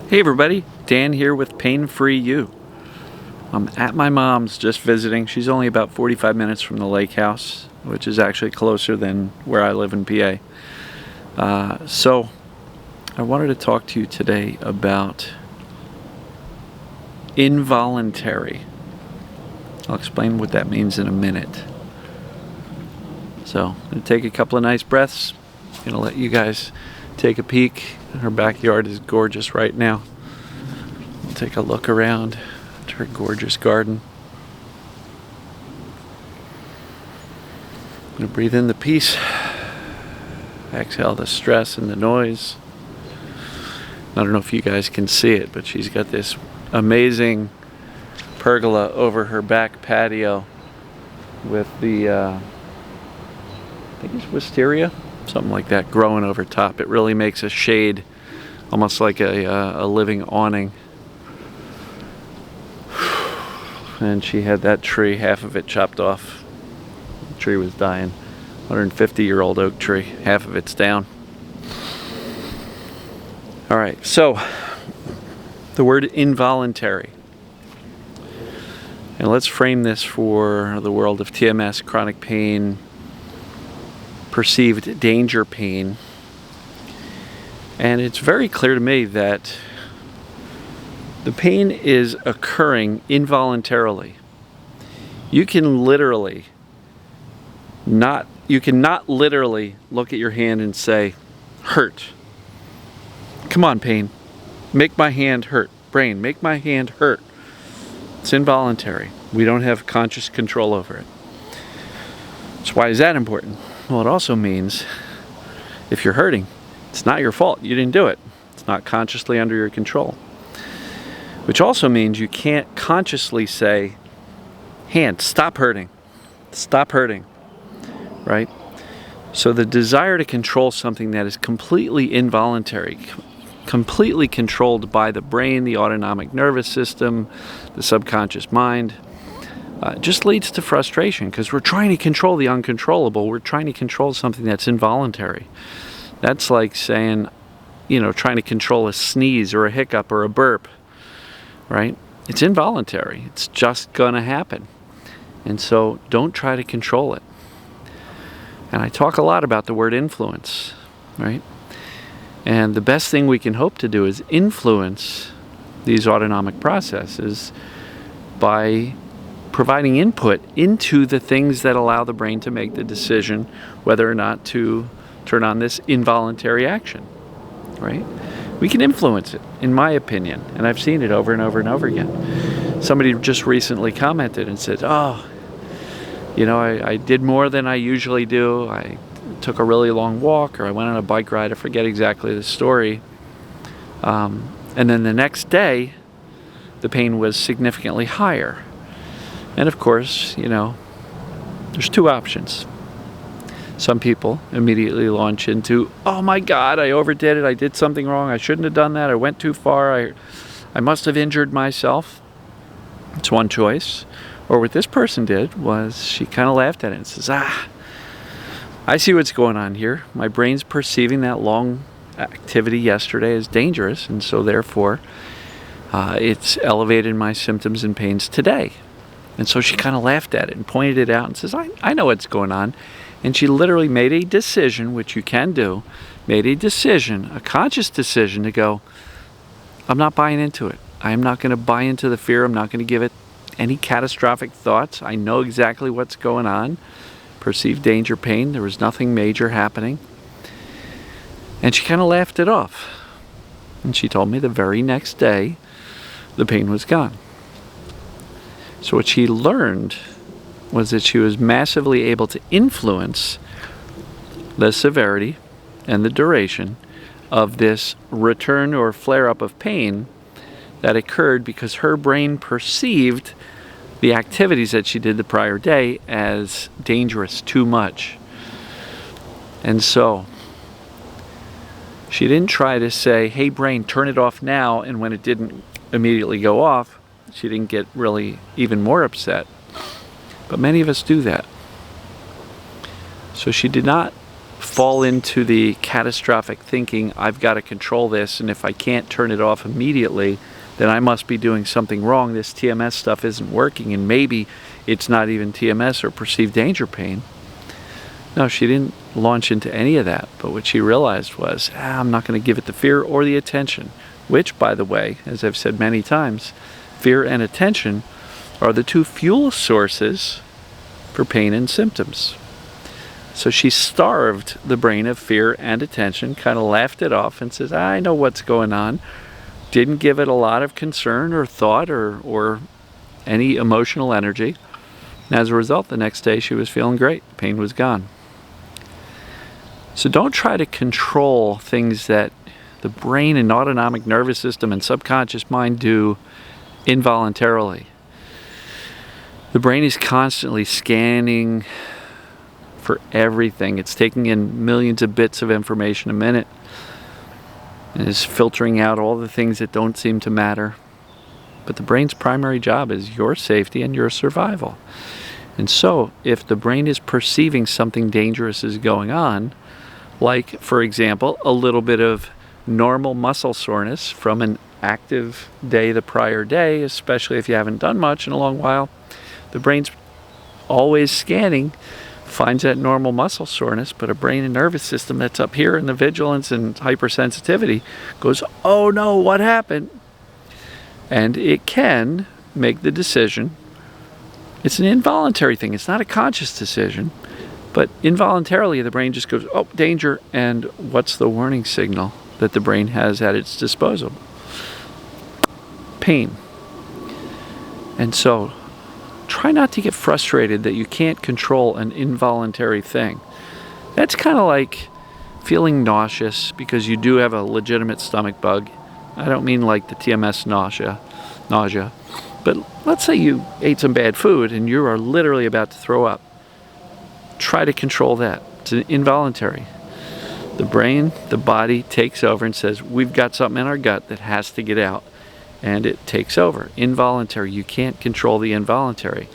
Hey everybody, Dan here with Pain Free You. I'm at my mom's just visiting. She's only about 45 minutes from the lake house, which is actually closer than where I live in PA. So I wanted to talk to you today about involuntary. I'll explain what that means in a minute. So I'm going to take a couple of nice breaths. I'm going to let you guys take a peek. Her backyard is gorgeous right now. We'll take a look around at her gorgeous garden. I'm going to breathe in the peace. Exhale the stress and the noise. I don't know if you guys can see it, but she's got this amazing pergola over her back patio with the, I think it's wisteria, something like that, growing over top. It really makes a shade, almost like a living awning. And she had that tree, half of it chopped off. The tree was dying. 150-year-old oak tree, half of it's down. All right, so the word involuntary. And let's frame this for the world of TMS, chronic pain, perceived danger pain. And it's very clear to me that the pain is occurring involuntarily. You cannot literally look at your hand and say, hurt. Come on, pain. Make my hand hurt. Brain, make my hand hurt. It's involuntary. We don't have conscious control over it. So why is that important? Well, it also means if you're hurting, it's not your fault. You didn't do it. It's not consciously under your control. Which also means you can't consciously say, hand, stop hurting. Stop hurting. Right? So the desire to control something that is completely involuntary, completely controlled by the brain, the autonomic nervous system, the subconscious mind, just leads to frustration because we're trying to control the uncontrollable. We're trying to control something that's involuntary. That's like saying, trying to control a sneeze or a hiccup or a burp, right? It's involuntary. It's just going to happen. And so don't try to control it. And I talk a lot about the word influence, right? And the best thing we can hope to do is influence these autonomic processes by providing input into the things that allow the brain to make the decision whether or not to turn on this involuntary action, right? We can influence it, in my opinion, and I've seen it over and over and over again. Somebody just recently commented and said, I did more than I usually do. I took a really long walk, or I went on a bike ride. I forget exactly the story. And then the next day, the pain was significantly higher. And of course, there's two options. Some people immediately launch into, oh my God, I overdid it. I did something wrong. I shouldn't have done that. I went too far. I must have injured myself. It's one choice. Or what this person did was she kind of laughed at it and says, I see what's going on here. My brain's perceiving that long activity yesterday as dangerous, and so therefore it's elevated my symptoms and pains today. And so she kind of laughed at it and pointed it out and says, I know what's going on. And she literally made a decision, which you can do, a conscious decision to go, I'm not buying into it. I'm not going to buy into the fear. I'm not going to give it any catastrophic thoughts. I know exactly what's going on. Perceived danger, pain. There was nothing major happening. And she kind of laughed it off. And she told me the very next day, the pain was gone. So what she learned was that she was massively able to influence the severity and the duration of this return or flare-up of pain that occurred because her brain perceived the activities that she did the prior day as dangerous, too much. And so she didn't try to say, hey brain, turn it off now, and when it didn't immediately go off, she didn't get really even more upset. But many of us do that. So she did not fall into the catastrophic thinking, I've got to control this, and if I can't turn it off immediately, then I must be doing something wrong. This TMS stuff isn't working, and maybe it's not even TMS or perceived danger pain. No, she didn't launch into any of that, but what she realized was, I'm not going to give it the fear or the attention, which, by the way, as I've said many times, fear and attention are the two fuel sources for pain and symptoms. So she starved the brain of fear and attention, kind of laughed it off and says, I know what's going on. Didn't give it a lot of concern or thought or any emotional energy. And as a result, the next day she was feeling great. Pain was gone. So don't try to control things that the brain and autonomic nervous system and subconscious mind do involuntarily. The brain is constantly scanning for everything. It's taking in millions of bits of information a minute and is filtering out all the things that don't seem to matter. But the brain's primary job is your safety and your survival. And so, if the brain is perceiving something dangerous is going on, like, for example, a little bit of normal muscle soreness from an active day the prior day, especially if you haven't done much in a long while, the brain's always scanning, finds that normal muscle soreness, but a brain and nervous system that's up here in the vigilance and hypersensitivity goes, oh no, what happened? And it can make the decision. It's an involuntary thing. It's not a conscious decision, but involuntarily the brain just goes, oh, danger, and what's the warning signal that the brain has at its disposal? Pain. And so try not to get frustrated that you can't control an involuntary thing. That's kind of like feeling nauseous because you do have a legitimate stomach bug. I don't mean like the TMS nausea. But let's say you ate some bad food and you are literally about to throw up. Try to control that. It's involuntary. The brain, the body takes over and says, we've got something in our gut that has to get out. And it takes over. Involuntary. You can't control the involuntary.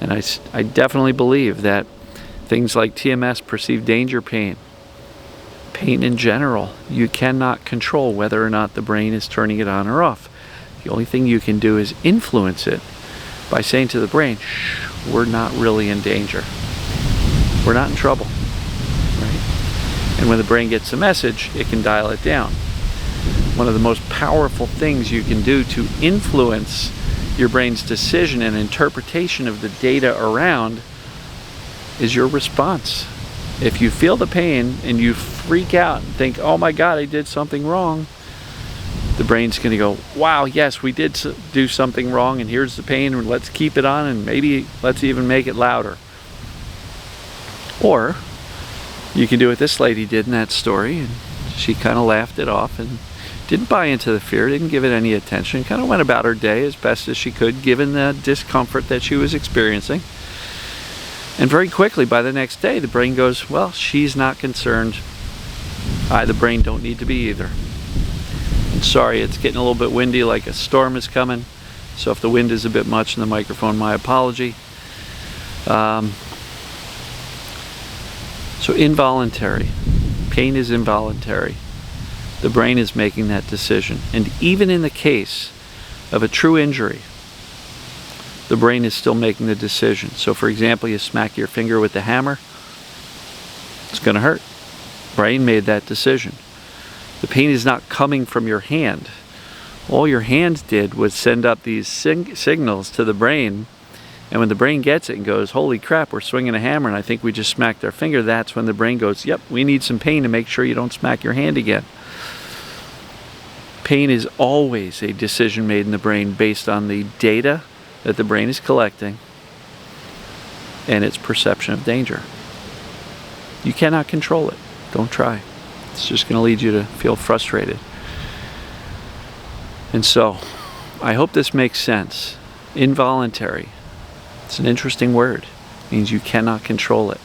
And I definitely believe that things like TMS, perceived danger pain in general, you cannot control whether or not the brain is turning it on or off. The only thing you can do is influence it by saying to the brain, shh, we're not really in danger. We're not in trouble. Right? And when the brain gets the message, it can dial it down. One of the most powerful things you can do to influence your brain's decision and interpretation of the data around is your response. If you feel the pain and you freak out and think, oh my God, I did something wrong, the brain's going to go, wow, yes, we did do something wrong, and here's the pain, and let's keep it on, and maybe let's even make it louder. Or you can do what this lady did in that story, and she kind of laughed it off and didn't buy into the fear, didn't give it any attention, kind of went about her day as best as she could given the discomfort that she was experiencing. And very quickly, by the next day, the brain goes, well, she's not concerned. I, the brain, don't need to be either. And sorry, it's getting a little bit windy, like a storm is coming. So if the wind is a bit much in the microphone, my apology. So involuntary. Pain is involuntary. The brain is making that decision. And even in the case of a true injury, the brain is still making the decision. So for example, you smack your finger with the hammer, it's going to hurt. Brain made that decision. The pain is not coming from your hand. All your hand did was send up these signals to the brain, and when the brain gets it and goes, holy crap, we're swinging a hammer and I think we just smacked our finger, that's when the brain goes, yep, we need some pain to make sure you don't smack your hand again. Pain is always a decision made in the brain based on the data that the brain is collecting and its perception of danger. You cannot control it. Don't try. It's just going to lead you to feel frustrated. And so, I hope this makes sense. Involuntary. It's an interesting word. It means you cannot control it.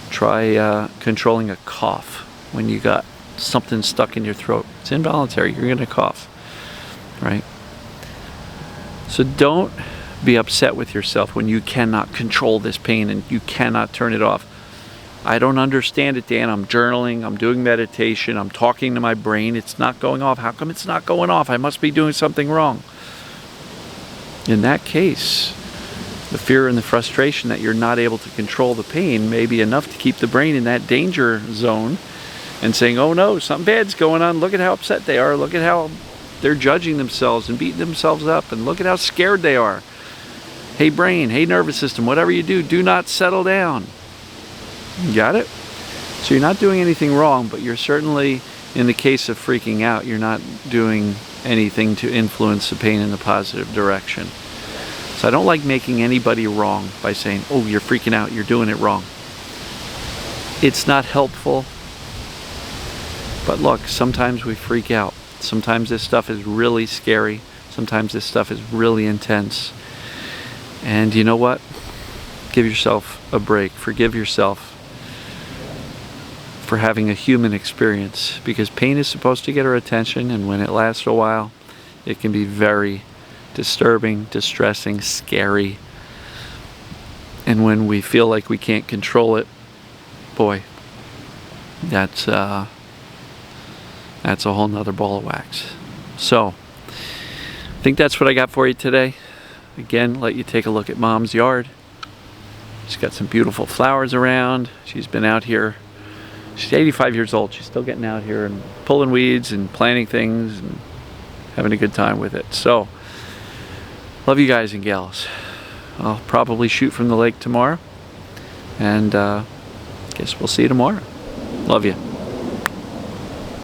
Try controlling a cough when you got something stuck in your throat. It's involuntary. You're going to cough. Right? So don't be upset with yourself when you cannot control this pain and you cannot turn it off. I don't understand it, Dan. I'm journaling, I'm doing meditation, I'm talking to my brain. It's not going off. How come it's not going off? I must be doing something wrong. In that case, the fear and the frustration that you're not able to control the pain may be enough to keep the brain in that danger zone and saying, oh no, something bad's going on. Look at how upset they are. Look at how they're judging themselves and beating themselves up. And look at how scared they are. Hey brain, hey nervous system, whatever you do not settle down. You got it? So you're not doing anything wrong, but you're certainly, in the case of freaking out, you're not doing anything to influence the pain in the positive direction. So I don't like making anybody wrong by saying, oh, you're freaking out, you're doing it wrong. It's not helpful. But look, sometimes we freak out. Sometimes this stuff is really scary. Sometimes this stuff is really intense. And you know what? Give yourself a break. Forgive yourself for having a human experience, because pain is supposed to get our attention, and when it lasts a while, it can be very disturbing, distressing, scary. And when we feel like we can't control it, boy, that's a whole nother ball of wax. So I think that's what I got for you today. Again, let you take a look at Mom's yard. She's got some beautiful flowers around. She's been out here. She's 85 years old. She's still getting out here and pulling weeds and planting things and having a good time with it. So, love you guys and gals. I'll probably shoot from the lake tomorrow. And guess we'll see you tomorrow. Love you.